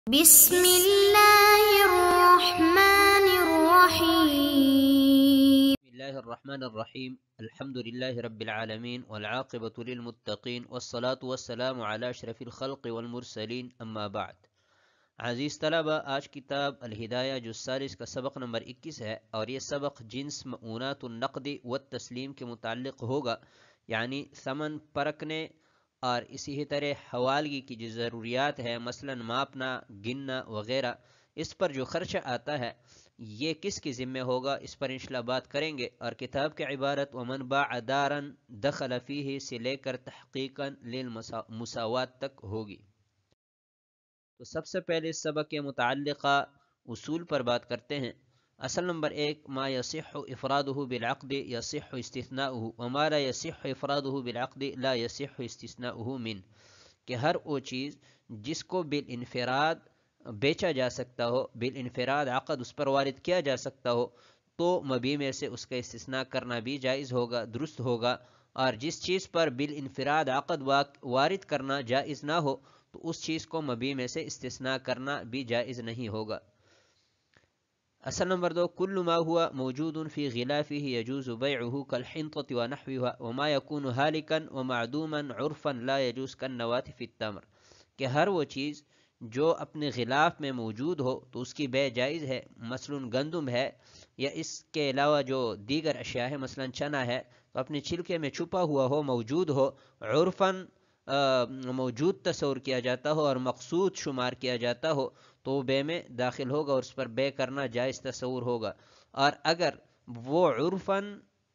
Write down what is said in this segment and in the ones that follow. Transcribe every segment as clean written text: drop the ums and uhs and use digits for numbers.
بسم الله الرحمن الرحيم. بسم الله الرحمن الرحیم الحمد للہ رب العالمین والعاقبۃ للمتقین والصلاة والسلام علی اشرف الخلق والمرسلین اما بعد. عزیز طلبہ، آج کتاب الہدایہ جو سالس کا سبق نمبر 21 ہے، اور یہ سبق جنس مؤونات النقد والتسلیم کے متعلق ہوگا، یعنی ثمن پرکھنے اور اسی طرح حوالگی کی جو ضروریات ہے، مثلا ماپنا، گننا وغیرہ، اس پر جو خرچہ آتا ہے یہ کس کی ذمہ ہوگا، اس پر انشاءاللہ بات کریں گے. اور کتاب کی عبارت ومن باع دارا دخل فیہ سے لے کر تحقیقا للمساوات تک ہوگی. تو سب سے پہلے اس سبق کے متعلقہ اصول پر بات کرتے ہیں. اصل نمبر 1، ما یصح افرادہ بالعقد یصح استثناؤہ وما لا یصح افرادہ بالعقد لا یصح استثناؤہ من، کہ ہر وہ چیز جس کو بالانفراد بیچا جا سکتا ہو، بالانفراد عقد اس پر وارد کیا جا سکتا ہو، تو مبیع میں سے اس کا استثناء کرنا بھی جائز ہوگا، درست ہوگا. اور جس چیز پر بالانفراد عقد وارد کرنا جائز نہ ہو تو اس چیز کو مبیع میں سے استثناء کرنا بھی جائز نہیں ہوگا. اصل نمبر 2، کل ما ہوا موجود فی غلافہ یجوز بیعہ کالحنطۃ ونحوها وما یکون ہالکا ومعدوما عرفا لا یجوز کالنواة فی التمر، کہ ہر وہ چیز جو اپنے غلاف میں موجود ہو تو اس کی بیع جائز ہے، مثلا گندم ہے یا اس کے علاوہ جو دیگر اشیاء ہے، مثلا چنا ہے، تو اپنے چھلکے میں چھپا ہوا ہو، موجود ہو، عرفاً موجود تصور کیا جاتا ہو اور مقصود شمار کیا جاتا ہو، تو وہ بے میں داخل ہوگا اور اس پر بے کرنا جائز تصور ہوگا. اور اگر وہ عرفاً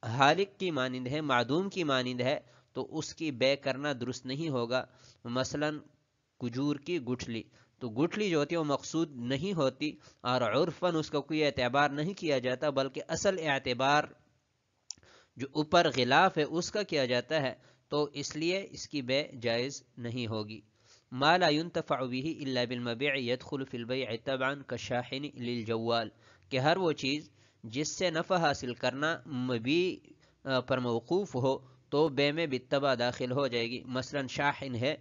حالق کی مانند ہے، معدوم کی مانند ہے، تو اس کی بے کرنا درست نہیں ہوگا. مثلا کھجور کی گٹھلی، تو گٹھلی جو ہوتی ہے وہ مقصود نہیں ہوتی اور عرفاً اس کا کوئی اعتبار نہیں کیا جاتا، بلکہ اصل اعتبار جو اوپر غلاف ہے اس کا کیا جاتا ہے، تو اس لیے اس کی بے جائز نہیں ہوگی. ما لا ينتفع به الا بالمبيع يدخل في البيع طبعا كالشاحن للجوال، کہ ہر وہ چیز جس سے نفع حاصل کرنا مبیع پر موقوف ہو تو بے میں بالطبع داخل ہو جائے گی. مثلا شاحن ہے،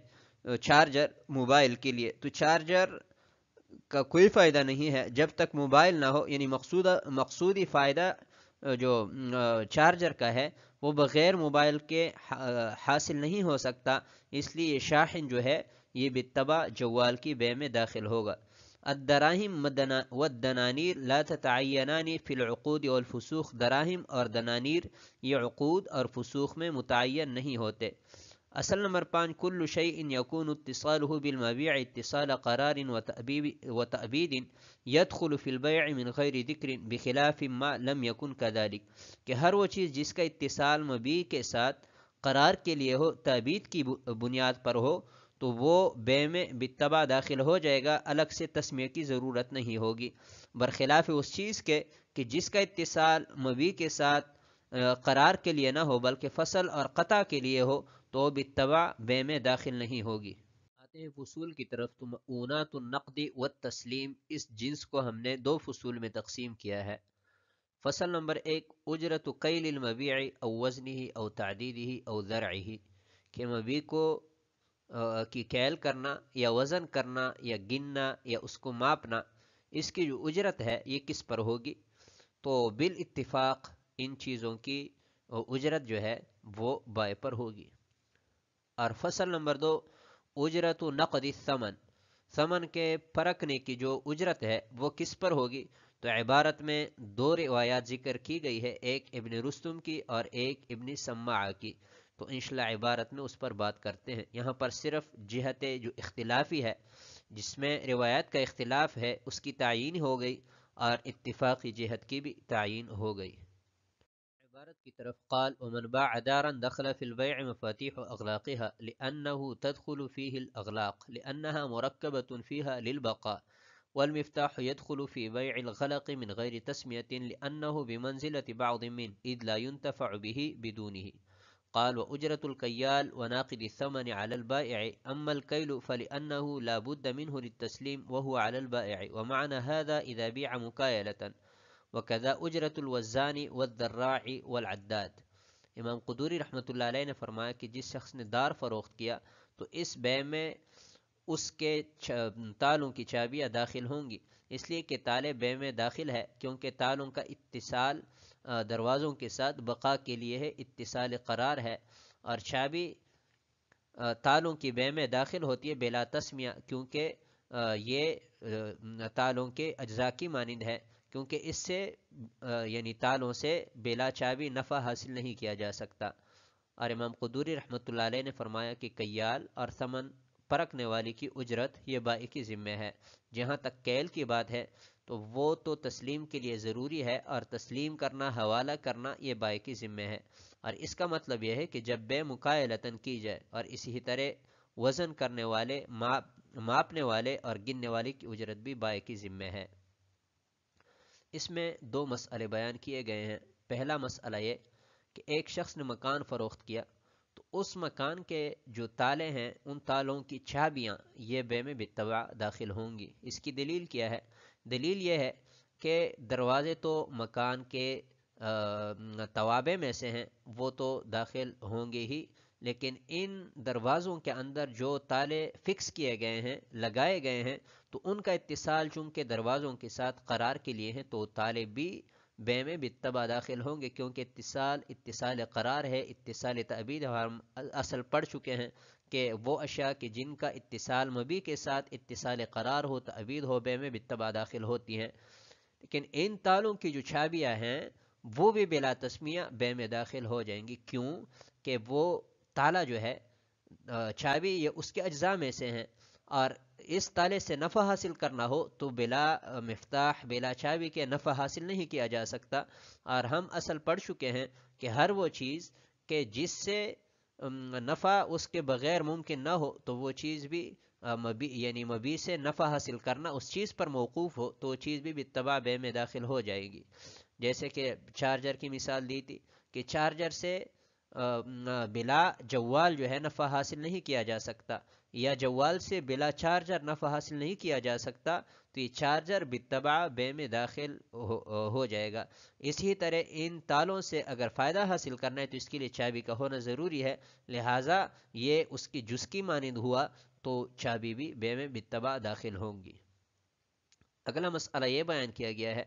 چارجر موبائل کے لیے، تو چارجر کا کوئی فائدہ نہیں ہے جب تک موبائل نہ ہو، یعنی مقصودی فائدہ جو چارجر کا ہے وہ بغیر موبائل کے حاصل نہیں ہو سکتا، اس لیے یہ شاحن جو ہے یہ بالطبع جوال کی بے میں داخل ہوگا. الدراہم والدنانیر لا تتعینان فی العقود والفسوق، دراہم اور دنانیر یہ عقود اور فسوق میں متعین نہیں ہوتے. اصل نمبر 5، کل شیء یکون اتصالہ بالمبیع اتصال قرار وتأبید يدخل في البيع من غیر ذکر بخلاف ما لم يكن كذلك، کہ ہر وہ چیز جس کا اتصال مبیع کے ساتھ قرار کے لیے ہو، تأبید کی بنیاد پر ہو، تو وہ بے میں بالطبع داخل ہو جائے گا، الگ سے تسمیہ کی ضرورت نہیں ہوگی، برخلاف اس چیز کے کہ جس کا اتصال مبیع کے ساتھ قرار کے لیے نہ ہو بلکہ فصل اور قطع کے لیے ہو تو بالطبع بے میں داخل نہیں ہوگی. آتے ہیں فصول کی طرف. تو مؤونات النقد والتسلیم، اس جنس کو ہم نے دو فصول میں تقسیم کیا ہے. فصل نمبر 1، اجرت کیل المبیع او وزنہ او تعدیدہ او ذرعہ، کہ مبیع کو کی کیل کرنا یا وزن کرنا یا گننا یا اس کو ماپنا، اس کی جو اجرت ہے یہ کس پر ہوگی. تو بالاتفاق ان چیزوں کی اجرت جو ہے وہ بائع پر ہوگی. اور فصل نمبر 2، اجرت نقد الثمن، ثمن کے پرکھنے کی جو اجرت ہے وہ کس پر ہوگی. تو عبارت میں دو روایات ذکر کی گئی ہے، ایک ابن رستم کی اور ایک ابن سماع کی. تو انشاءاللہ عبارت میں اس پر بات کرتے ہیں. یہاں پر صرف جہت جو اختلافی ہے، جس میں روایات کا اختلاف ہے، اس کی تعیین ہو گئی اور اتفاقی جہت کی بھی تعیین ہو گئی. عبارت کی طرف قال ومن باع دارا دخل في البيع مفاتيح أغلاقها لأنه تدخل فيه الأغلاق لأنها مركبة فيها للبقاء، والمفتاح يدخل في بيع الغلق من غير تسمية لأنه بمنزلة بعض منه إذ لا ينتفع به بدونه. قال وأجرة الكيال وناقد الثمن على البائع، أما الكيل فلأنه لا بد منه للتسليم وهو على البائع، ومعنى هذا إذا بيع مكايلة، وكذا اجرت الوزان والذراع والعداد. امام قدوری رحمۃ اللہ علیہ نے فرمایا کہ جس شخص نے دار فروخت کیا تو اس بے میں اس کے تالوں کی چابیاں داخل ہوں گی، اس لیے کہ تالے بے میں داخل ہے، کیونکہ تالوں کا اتصال دروازوں کے ساتھ بقا کے لیے ہے، اتصال قرار ہے، اور چابی تالوں کی بے میں داخل ہوتی ہے بلا تسمیہ، کیونکہ یہ تالوں کے اجزاء کی مانند ہے، کیونکہ اس سے یعنی تالوں سے بلا چابی نفع حاصل نہیں کیا جا سکتا۔ اور امام قدوری رحمۃ اللہ علیہ نے فرمایا کہ کیال اور ثمن پرکھنے والی کی اجرت یہ بائی کی ذمہ ہے۔ جہاں تک کیل کی بات ہے تو وہ تو تسلیم کے لیے ضروری ہے، اور تسلیم کرنا، حوالہ کرنا یہ بائی کی ذمہ ہے، اور اس کا مطلب یہ ہے کہ جب بے مکائلتن کی جائے، اور اسی طرح وزن کرنے والے، ماپنے والے اور گننے والے کی اجرت بھی بائی کی ذمہ ہے۔ اس میں دو مسئلے بیان کیے گئے ہیں۔ پہلا مسئلہ یہ کہ ایک شخص نے مکان فروخت کیا، تو اس مکان کے جو تالے ہیں ان تالوں کی چابیاں یہ بے میں بالطبع داخل ہوں گی۔ اس کی دلیل کیا ہے؟ دلیل یہ ہے کہ دروازے تو مکان کے توابع میں سے ہیں، وہ تو داخل ہوں گے ہی، لیکن ان دروازوں کے اندر جو تالے فکس کیے گئے ہیں، لگائے گئے ہیں، تو ان کا اتصال چونکہ دروازوں کے ساتھ قرار کے لیے ہیں، تو تالے بھی بے میں بالطبع داخل ہوں گے، کیونکہ اتصال قرار ہے، اتصال تعبید ہے۔ ہم اصل پڑھ چکے ہیں کہ وہ اشیاء کہ جن کا اتصال مبی کے ساتھ اتصال قرار ہو، تعبید ہو، بے میں بالطبع داخل ہوتی ہیں۔ لیکن ان تالوں کی جو چابیاں ہیں وہ بھی بلا تسمیہ بے میں داخل ہو جائیں گی۔ کیوں؟ کہ وہ تالا جو ہے، چابی یہ اس کے اجزاء میں سے ہیں، اور اس تالے سے نفع حاصل کرنا ہو تو بلا مفتاح، بلا چابی کے نفع حاصل نہیں کیا جا سکتا۔ اور ہم اصل پڑھ چکے ہیں کہ ہر وہ چیز کہ جس سے نفع اس کے بغیر ممکن نہ ہو، تو وہ چیز بھی مبی یعنی مبی سے نفع حاصل کرنا اس چیز پر موقوف ہو، تو وہ چیز بھی بالطبع بے میں داخل ہو جائے گی۔ جیسے کہ چارجر کی مثال دی تھی کہ چارجر سے بلا جوال جو ہے نفع حاصل نہیں کیا جا سکتا، یا جوال سے بلا چارجر نفع حاصل نہیں کیا جا سکتا، تو یہ چارجر بالطبع بے میں داخل ہو جائے گا۔ اسی طرح ان تالوں سے اگر فائدہ حاصل کرنا ہے تو اس کے لیے چابی کا ہونا ضروری ہے، لہٰذا یہ اس کی جز کی مانند ہوا، تو چابی بھی بے میں بالطبع داخل ہوں گی۔ اگلا مسئلہ یہ بیان کیا گیا ہے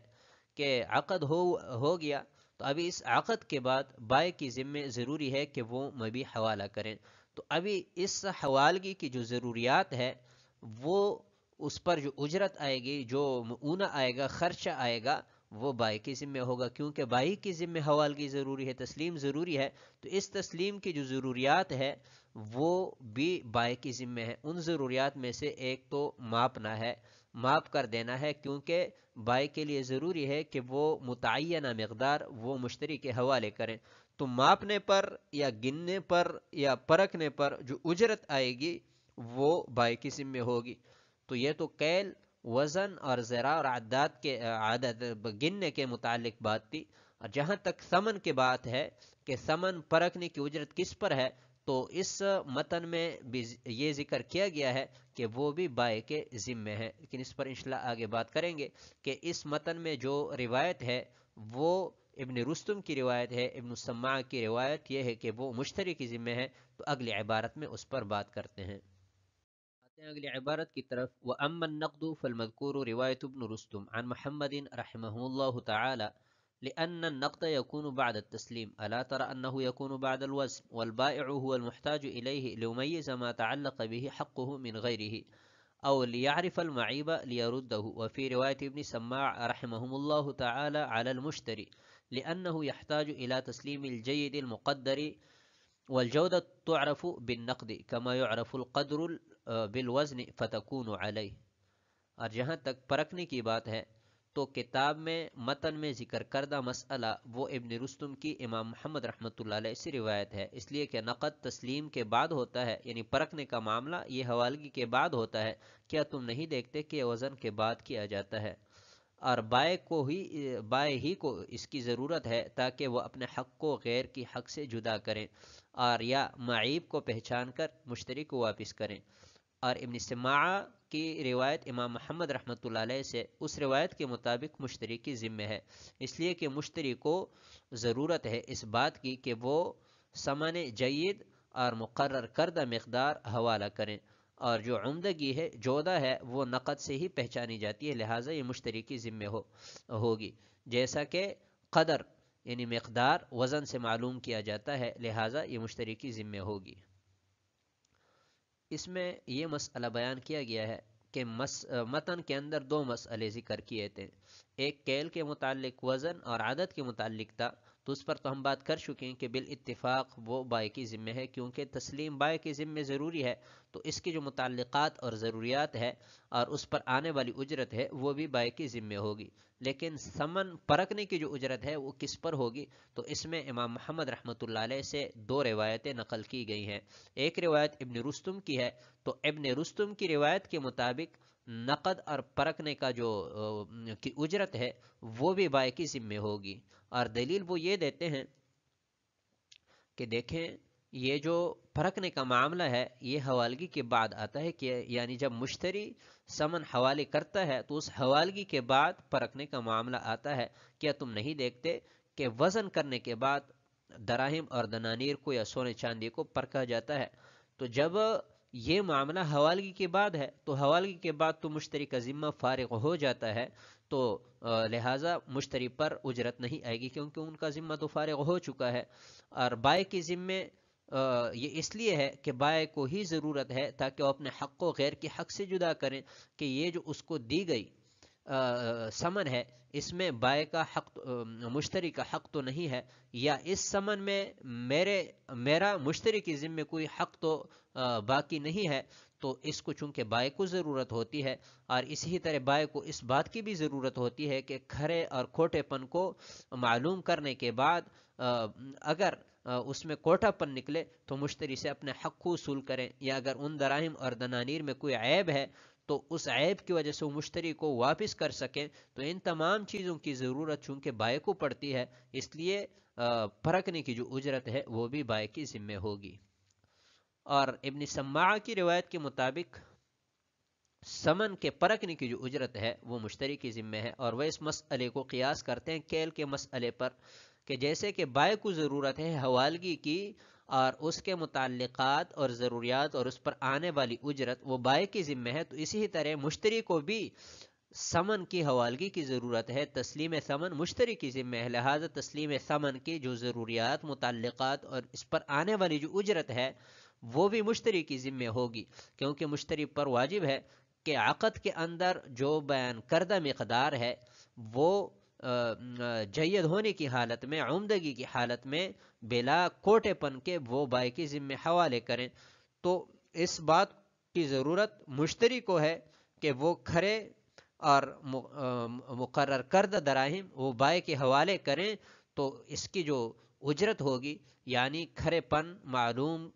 کہ عقد ہو گیا، تو ابھی اس عقد کے بعد بائی کی ذمہ ضروری ہے کہ وہ مبی حوالہ کریں۔ تو ابھی اس حوالگی کی جو ضروریات ہے، وہ اس پر جو اجرت آئے گی، جو معونہ آئے گا، خرچہ آئے گا، وہ بائی کی ذمہ ہوگا، کیونکہ بائی کی ذمہ حوالگی ضروری ہے، تسلیم ضروری ہے۔ تو اس تسلیم کی جو ضروریات ہے وہ بھی بائی کی ذمہ ہے۔ ان ضروریات میں سے ایک تو ماپنا ہے، ماپ کر دینا ہے، کیونکہ بائی کے لیے ضروری ہے کہ وہ متعینہ مقدار وہ مشتری کے حوالے کریں۔ تو ماپنے پر یا گننے پر یا پرکھنے پر جو اجرت آئے گی وہ بائی کی ذمہ ہوگی۔ تو یہ تو کیل، وزن اور ذراع اور عداد کے عدد گننے کے متعلق بات تھی۔ اور جہاں تک ثمن کی بات ہے کہ ثمن پرکھنے کی اجرت کس پر ہے، تو اس متن میں بھی یہ ذکر کیا گیا ہے کہ وہ بھی بائی کے ذمہ ہے، لیکن اس پر انشاءاللہ آگے بات کریں گے کہ اس متن میں جو روایت ہے وہ ابن رستم کی روایت ہے، ابن السماع کی روایت یہ ہے کہ وہ مشتری کی ذمہ ہے۔ تو اگلی عبارت میں اس پر بات کرتے ہیں۔ آتے ہیں اگلی عبارت کی طرف۔ وَأَمَّا النَّقْدُ فَالْمَذْكُورُ رِوَایَةُ ابن رستم عن محمد رحمه الله تعالى لأن النقد يكون بعد التسليم ألا ترى أنه يكون بعد الوزن والبائع هو المحتاج إليه ليميز ما تعلق به حقه من غيره أو ليعرف المعيب ليرده. وفي رواية ابن سماع رحمهم الله تعالى على المشتري لأنه يحتاج إلى تسليم الجيد المقدر والجودة تعرف بالنقد كما يعرف القدر بالوزن فتكون عليه. اور جہاں تک پرکھنے کی بات ہے تو کتاب میں متن میں ذکر کردہ مسئلہ وہ ابن رستم کی امام محمد رحمۃ اللہ علیہ سے روایت ہے، اس لیے کہ نقد تسلیم کے بعد ہوتا ہے، یعنی پرکھنے کا معاملہ یہ حوالگی کے بعد ہوتا ہے۔ کیا تم نہیں دیکھتے کہ وزن کے بعد کیا جاتا ہے؟ اور بائے ہی کو اس کی ضرورت ہے تاکہ وہ اپنے حق کو غیر کی حق سے جدا کریں، اور یا معیب کو پہچان کر مشتری کو واپس کریں۔ اور ابن سماع کی روایت امام محمد رحمۃ اللہ علیہ سے اس روایت کے مطابق مشتری کی ذمہ ہے، اس لیے کہ مشتری کو ضرورت ہے اس بات کی کہ وہ ثمن جید اور مقرر کردہ مقدار حوالہ کریں، اور جو عمدگی ہے، جودہ ہے، وہ نقد سے ہی پہچانی جاتی ہے، لہٰذا یہ مشتری کی ذمہ ہوگی. جیسا کہ قدر یعنی مقدار وزن سے معلوم کیا جاتا ہے، لہٰذا یہ مشتری کی ذمہ ہوگی. اس میں یہ مسئلہ بیان کیا گیا ہے کہ متن کے اندر دو مسئلے ذکر کیے تھے. ایک کیل کے متعلق وزن اور عدد کے متعلق تھا، تو اس پر تو ہم بات کر چکے ہیں کہ بالاتفاق وہ بائع کی ذمہ ہے، کیونکہ تسلیم بائع کی ذمہ ضروری ہے، تو اس کی جو متعلقات اور ضروریات ہے اور اس پر آنے والی اجرت ہے وہ بھی بائع کی ذمہ ہوگی. لیکن ثمن پرکھنے کی جو اجرت ہے وہ کس پر ہوگی؟ تو اس میں امام محمد رحمۃ اللہ علیہ سے دو روایتیں نقل کی گئی ہیں. ایک روایت ابن رستم کی ہے، تو ابن رستم کی روایت کے مطابق نقد اور پرکھنے کا جو کی اجرت ہے وہ بھی بائع کی ذمہ ہوگی. اور دلیل وہ یہ دیتے ہیں کہ دیکھیں یہ جو پرکھنے کا معاملہ ہے یہ حوالگی کے بعد آتا ہے، کہ یعنی جب مشتری ثمن حوالے کرتا ہے تو اس حوالگی کے بعد پرکھنے کا معاملہ آتا ہے. کیا تم نہیں دیکھتے کہ وزن کرنے کے بعد دراہم اور دنانیر کو یا سونے چاندی کو پرکھا جاتا ہے؟ تو جب یہ معاملہ حوالگی کے بعد ہے تو حوالگی کے بعد تو مشتری کا ذمہ فارغ ہو جاتا ہے، تو لہٰذا مشتری پر اجرت نہیں آئے گی، کیونکہ ان کا ذمہ تو فارغ ہو چکا ہے. اور بائع کی ذمہ یہ اس لیے ہے کہ بائع کو ہی ضرورت ہے تاکہ وہ اپنے حق کو غیر کے حق سے جدا کریں، کہ یہ جو اس کو دی گئی ثمن ہے اس میں بائع کا حق مشتری کا حق تو نہیں ہے، یا اس ثمن میں میرا مشتری کی ذمہ کوئی حق تو باقی نہیں ہے. تو اس کو چونکہ بائع کو ضرورت ہوتی ہے، اور اسی طرح بائع کو اس بات کی بھی ضرورت ہوتی ہے کہ کھرے اور کھوٹے پن کو معلوم کرنے کے بعد اگر اس میں کوٹا پن نکلے تو مشتری سے اپنے حق کو وصول کریں، یا اگر ان دراہم اور دنانیر میں کوئی عیب ہے تو اس عیب کی وجہ سے وہ مشتری کو واپس کر سکیں. تو ان تمام چیزوں کی ضرورت چونکہ بائع کو پڑتی ہے، اس لیے پرکھنے کی جو اجرت ہے وہ بھی بائع کی ذمہ ہوگی. اور ابن سماع کی روایت کے مطابق ثمن کے پرکھنے کی جو اجرت ہے وہ مشتری کی ذمہ ہے، اور وہ اس مسئلے کو قیاس کرتے ہیں کیل کے مسئلے پر، کہ جیسے کہ بائع کو ضرورت ہے حوالگی کی اور اس کے متعلقات اور ضروریات اور اس پر آنے والی اجرت وہ بائع کی ذمہ ہے، تو اسی طرح مشتری کو بھی ثمن کی حوالگی کی ضرورت ہے، تسلیم ثمن مشتری کی ذمہ ہے، لہذا تسلیم ثمن کی جو ضروریات، متعلقات اور اس پر آنے والی جو اجرت ہے وہ بھی مشتری کی ذمہ ہوگی، کیونکہ مشتری پر واجب ہے کہ عقد کے اندر جو بیان کردہ مقدار ہے وہ جید ہونے کی حالت میں، عمدگی کی حالت میں بلا کوٹے پن کے وہ بائع کی ذمہ حوالے کریں. تو اس بات کی ضرورت مشتری کو ہے کہ وہ کھرے اور مقرر کردہ دراہم وہ بائع کے حوالے کریں، تو اس کی جو اجرت ہوگی یعنی کھرے پن معلوم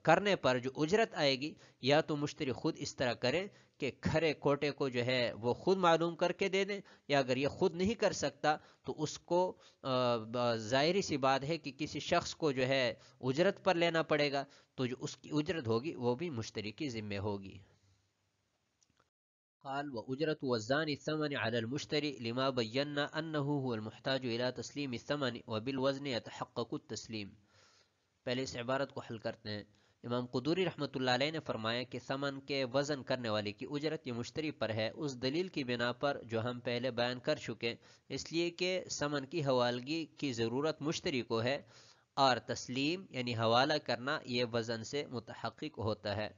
کرنے پر جو اجرت آئے گی، یا تو مشتری خود اس طرح کرے کہ کھرے کوٹے کو جو ہے وہ خود معلوم کر کے دے دیں، یا اگر یہ خود نہیں کر سکتا تو اس کو ظاہری سی بات ہے کہ کسی شخص کو جو ہے اجرت پر لینا پڑے گا، تو جو اس کی اجرت ہوگی وہ بھی مشتری کی ذمہ ہوگی. قال وأجرة وزان الثمن على المشتري لما بينا أنه هو المحتاج إلى تسليم الثمن وبالوزن يتحقق التسليم. پہلے اس عبارت کو حل کرتے ہیں. امام قدوری رحمۃ اللہ علیہ نے فرمایا کہ ثمن کے وزن کرنے والے کی اجرت یہ مشتری پر ہے، اس دلیل کی بنا پر جو ہم پہلے بیان کر چکے، اس لیے کہ ثمن کی حوالگی کی ضرورت مشتری کو ہے، اور تسلیم یعنی حوالہ کرنا یہ وزن سے متحقق ہوتا ہے.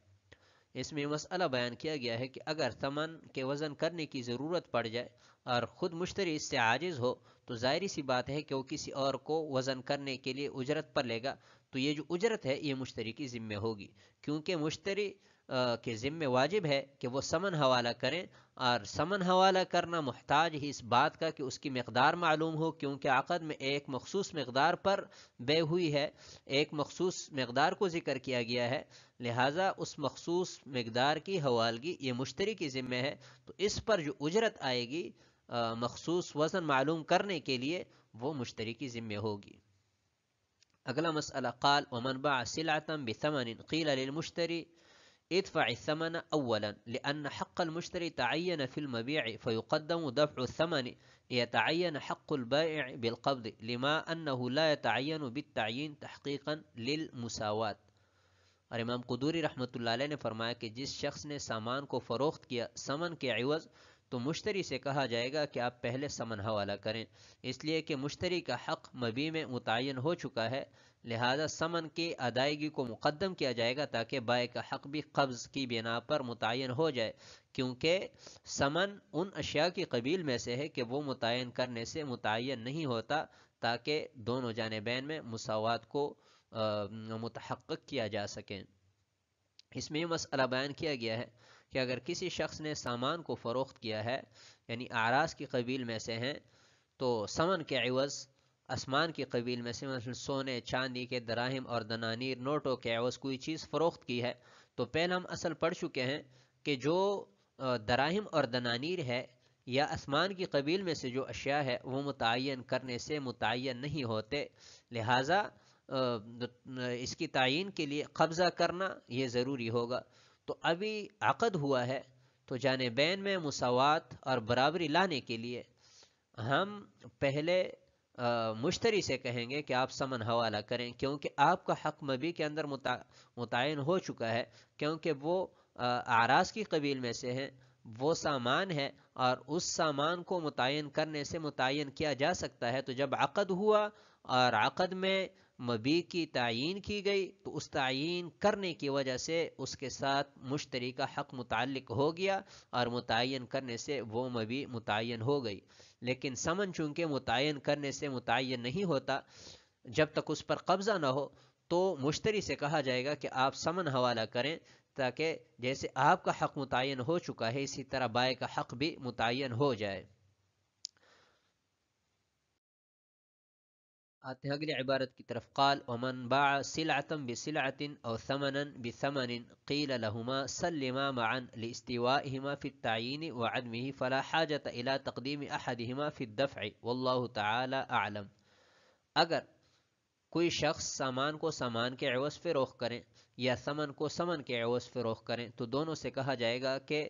اس میں مسئلہ بیان کیا گیا ہے کہ اگر ثمن کے وزن کرنے کی ضرورت پڑ جائے اور خود مشتری اس سے عاجز ہو، تو ظاہری سی بات ہے کہ وہ کسی اور کو وزن کرنے کے لیے اجرت پر لے گا، تو یہ جو اجرت ہے یہ مشتری کی ذمہ ہوگی، کیونکہ مشتری کے ذمہ واجب ہے کہ وہ ثمن حوالہ کریں، اور ثمن حوالہ کرنا محتاج ہی اس بات کا کہ اس کی مقدار معلوم ہو، کیونکہ عقد میں ایک مخصوص مقدار پر بے ہوئی ہے، ایک مخصوص مقدار کو ذکر کیا گیا ہے، لہٰذا اس مخصوص مقدار کی حوالگی یہ مشتری کی ذمہ ہے. تو اس پر جو اجرت آئے گی مخصوص وزن معلوم کرنے کے لیے وہ مشتری کی ذمہ ہوگی. اگلا مسئلہ قال ومن باع سلعة بثمن قيل للمشتري ادفع الثمن اولا لان حق المشتري تعين في المبيع فيقدم دفع الثمن ليتعين حق البائع بالقبض لما انه لا يتعين بالتعيين تحقيقا للمساواة. اور امام قدوری رحمۃ اللہ علیہ نے فرمایا کہ جس شخص نے سامان کو فروخت کیا ثمن کے عوض تو مشتری سے کہا جائے گا کہ آپ پہلے ثمن حوالہ کریں، اس لیے کہ مشتری کا حق مبیع میں متعین ہو چکا ہے، لہذا ثمن کی ادائیگی کو مقدم کیا جائے گا تاکہ بائع کا حق بھی قبض کی بنا پر متعین ہو جائے، کیونکہ ثمن ان اشیاء کی قبیل میں سے ہے کہ وہ متعین کرنے سے متعین نہیں ہوتا، تاکہ دونوں جانبین میں مساوات کو متحقق کیا جا سکے۔ اس میں یہ مسئلہ بیان کیا گیا ہے کہ اگر کسی شخص نے سامان کو فروخت کیا ہے، یعنی اعراض کی قبیل میں سے ہیں، تو ثمن کے عوض اسمان کی قبیل میں سے مثلا سونے چاندی کے دراہم اور دنانیر نوٹوں کے عوض کوئی چیز فروخت کی ہے، تو پہلے ہم اصل پڑھ چکے ہیں کہ جو دراہم اور دنانیر ہے یا اسمان کی قبیل میں سے جو اشیاء ہے وہ متعین کرنے سے متعین نہیں ہوتے، لہٰذا اس کی تعین کے لیے قبضہ کرنا یہ ضروری ہوگا۔ تو ابھی عقد ہوا ہے تو جانبین میں مساوات اور برابری لانے کے لیے ہم پہلے مشتری سے کہیں گے کہ آپ ثمن حوالہ کریں، کیونکہ آپ کا حق مبیع کے اندر متعین ہو چکا ہے، کیونکہ وہ اعراض کی قبیل میں سے ہیں، وہ سامان ہے اور اس سامان کو متعین کرنے سے متعین کیا جا سکتا ہے۔ تو جب عقد ہوا اور عقد میں مبیع کی تعیین کی گئی تو اس تعیین کرنے کی وجہ سے اس کے ساتھ مشتری کا حق متعلق ہو گیا اور متعین کرنے سے وہ مبیع متعین ہو گئی، لیکن ثمن چونکہ متعین کرنے سے متعین نہیں ہوتا جب تک اس پر قبضہ نہ ہو، تو مشتری سے کہا جائے گا کہ آپ ثمن حوالہ کریں، تاکہ جیسے آپ کا حق متعین ہو چکا ہے اسی طرح بائع کا حق بھی متعین ہو جائے۔ آتے ہیں اگلی عبارت کی طرف، قال ومن باع سلعة بسلعة او ثمنا بثمن قيل لهما سلما معا لاستوائهما في التعيين وعدمه فلا حاجة الى تقديم احدهما في الدفع والله تعالى اعلم۔ اگر کوئی شخص سامان کو سامان کے عوض فروخت کریں یا ثمن کو ثمن کے عوض فروخت کریں تو دونوں سے کہا جائے گا کہ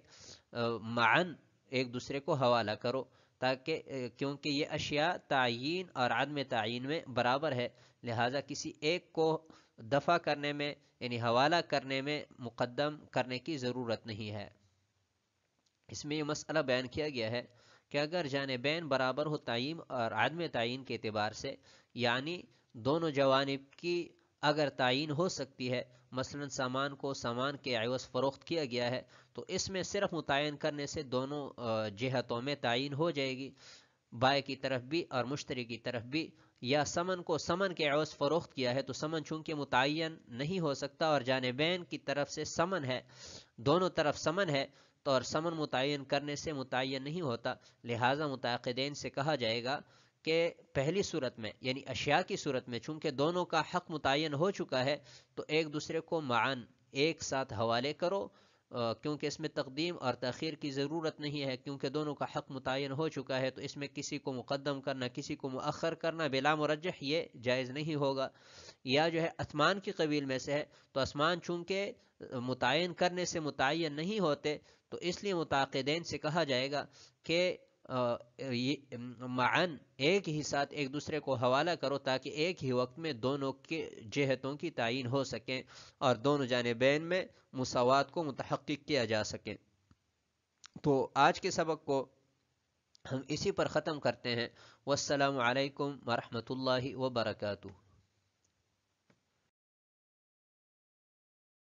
معن ایک دوسرے کو حوالہ کرو، تاکہ کیونکہ یہ اشیاء تعیین اور عدم تعیین میں برابر ہے، لہٰذا کسی ایک کو دفع کرنے میں یعنی حوالہ کرنے میں مقدم کرنے کی ضرورت نہیں ہے۔ اس میں یہ مسئلہ بیان کیا گیا ہے کہ اگر جانبین برابر ہو تعیین اور عدم تعیین کے اعتبار سے، یعنی دونوں جوانب کی اگر تعیین ہو سکتی ہے، مثلا سامان کو سامان کے عوض فروخت کیا گیا ہے تو اس میں صرف متعین کرنے سے دونوں جہتوں میں تعیین ہو جائے گی، بائع کی طرف بھی اور مشتری کی طرف بھی۔ یا ثمن کو ثمن کے عوض فروخت کیا ہے تو ثمن چونکہ متعین نہیں ہو سکتا اور جانبین کی طرف سے ثمن ہے، دونوں طرف ثمن ہے، تو اور ثمن متعین کرنے سے متعین نہیں ہوتا، لہٰذا متعاقدین سے کہا جائے گا کہ پہلی صورت میں یعنی اشیاء کی صورت میں چونکہ دونوں کا حق متعین ہو چکا ہے تو ایک دوسرے کو معاً ایک ساتھ حوالے کرو، کیونکہ اس میں تقدیم اور تاخیر کی ضرورت نہیں ہے، کیونکہ دونوں کا حق متعین ہو چکا ہے، تو اس میں کسی کو مقدم کرنا کسی کو مؤخر کرنا بلا مرجح یہ جائز نہیں ہوگا۔ یا جو ہے اسمان کی قبیل میں سے ہے تو اسمان چونکہ متعین کرنے سے متعین نہیں ہوتے تو اس لیے متعاقدین سے کہا جائے گا کہ معاً ایک ہی ساتھ ایک دوسرے کو حوالہ کرو، تاکہ ایک ہی وقت میں دونوں کے جہتوں کی تعیین ہو سکیں اور دونوں جانبین میں مساوات کو متحقق کیا جا سکے۔ تو آج کے سبق کو ہم اسی پر ختم کرتے ہیں۔ والسلام علیکم ورحمۃ اللہ وبرکاتہ۔